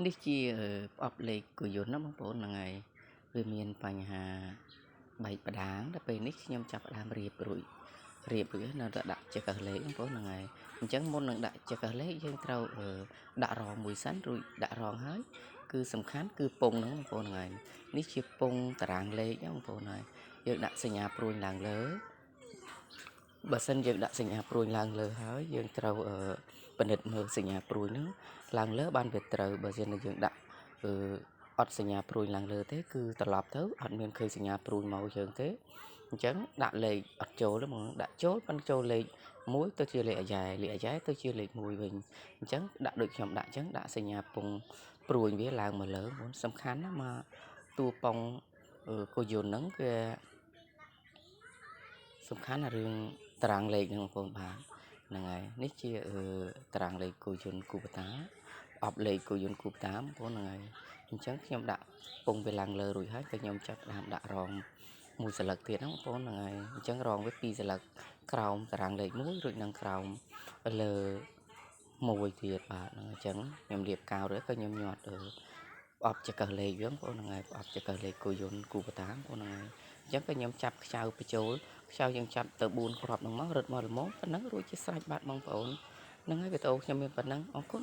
នេះជាអបលេខគូយន្តណាបងប្អូនហ្នឹងហើយវាមានបញ្ហាបែកផ្ដាងដល់ពេលនេះខ្ញុំចាប់ផ្ដើមរៀបរួចនៅតែដាក់ចក្កលេខបងប្អូនហ្នឹងហើយអញ្ចឹងមុននឹងដាក់ចក្កលេខយើងត្រូវដាក់រងមួយសិនរួចដាក់រងហើយគឺសំខាន់គឺពងហ្នឹងបងប្អូនហ្នឹងហើយនេះជាពងតារាងលេខណាបងប្អូនហើយយើងដាក់សញ្ញាព្រួយឡើងលើបើសិនយើងដាក់សញ្ញាព្រួយឡើងលើហើយយើងត្រូវពិនិត្យមើលសញ្ញាព្រួយហ្នឹងឡើងលើបានវាត្រូវបើមិនយើងដាក់អត់សញ្ញាព្រួយឡើងលើទេគឺត្រឡប់ទៅអត់មានឃើញសញ្ញាព្រួយមកយើងទេអញ្ចឹងដាក់លេខអត់ចូលទេហ្មងដាក់ចូលប៉ុន្តែចូលលេខ1ទៅជាលេខអាយ៉ែទៅជាលេខ1វិញអញ្ចឹងដាក់ដូចខ្ញុំដាក់អញ្ចឹងដាក់សញ្ញាពងព្រួយវាឡើងមកលើសំខាន់ណាមកតួពងគោយន្តហ្នឹងវាសំខាន់ណារឿងតារាងលេខហ្នឹងបងប្អូនបាទហ្នឹងហើយនេះជាតារាងលេខគោយន្តគូបតាអបលេខគោយន្តគូបតាបងប្អូនហ្នឹងហើយអញ្ចឹងខ្ញុំដាក់ពងវាឡើងលើរួចហើយតែខ្ញុំចាប់ដើមដាក់រងមួយសន្លឹកទៀតហ្នឹងបងប្អូនហ្នឹងហើយអញ្ចឹងរងវា2សន្លឹកក្រោមតារាងលេខ1រួចនឹងក្រោមលើមួយទៀតបាទហ្នឹងអញ្ចឹងខ្ញុំលាបកាវរួចក៏ខ្ញុំញាត់អបចក្កលេខវាបងប្អូនហ្នឹងហើយអបចក្កលេខគោយន្តគូបតាបងប្អូនហ្នឹងហើយអញ្ចឹងក៏ខ្ញុំចាប់ខ្ចៅបញ្ចូលខ្ចៅយើងចាប់ទៅ4គ្រាប់ហ្នឹងមករត់មកល្មមប៉ុណ្ណឹងរួចជាស្រេចបាទបងប្អូនហ្នឹងហើយវីដេអូខ្ញុំមានប៉ុណ្ណឹងអរគុណ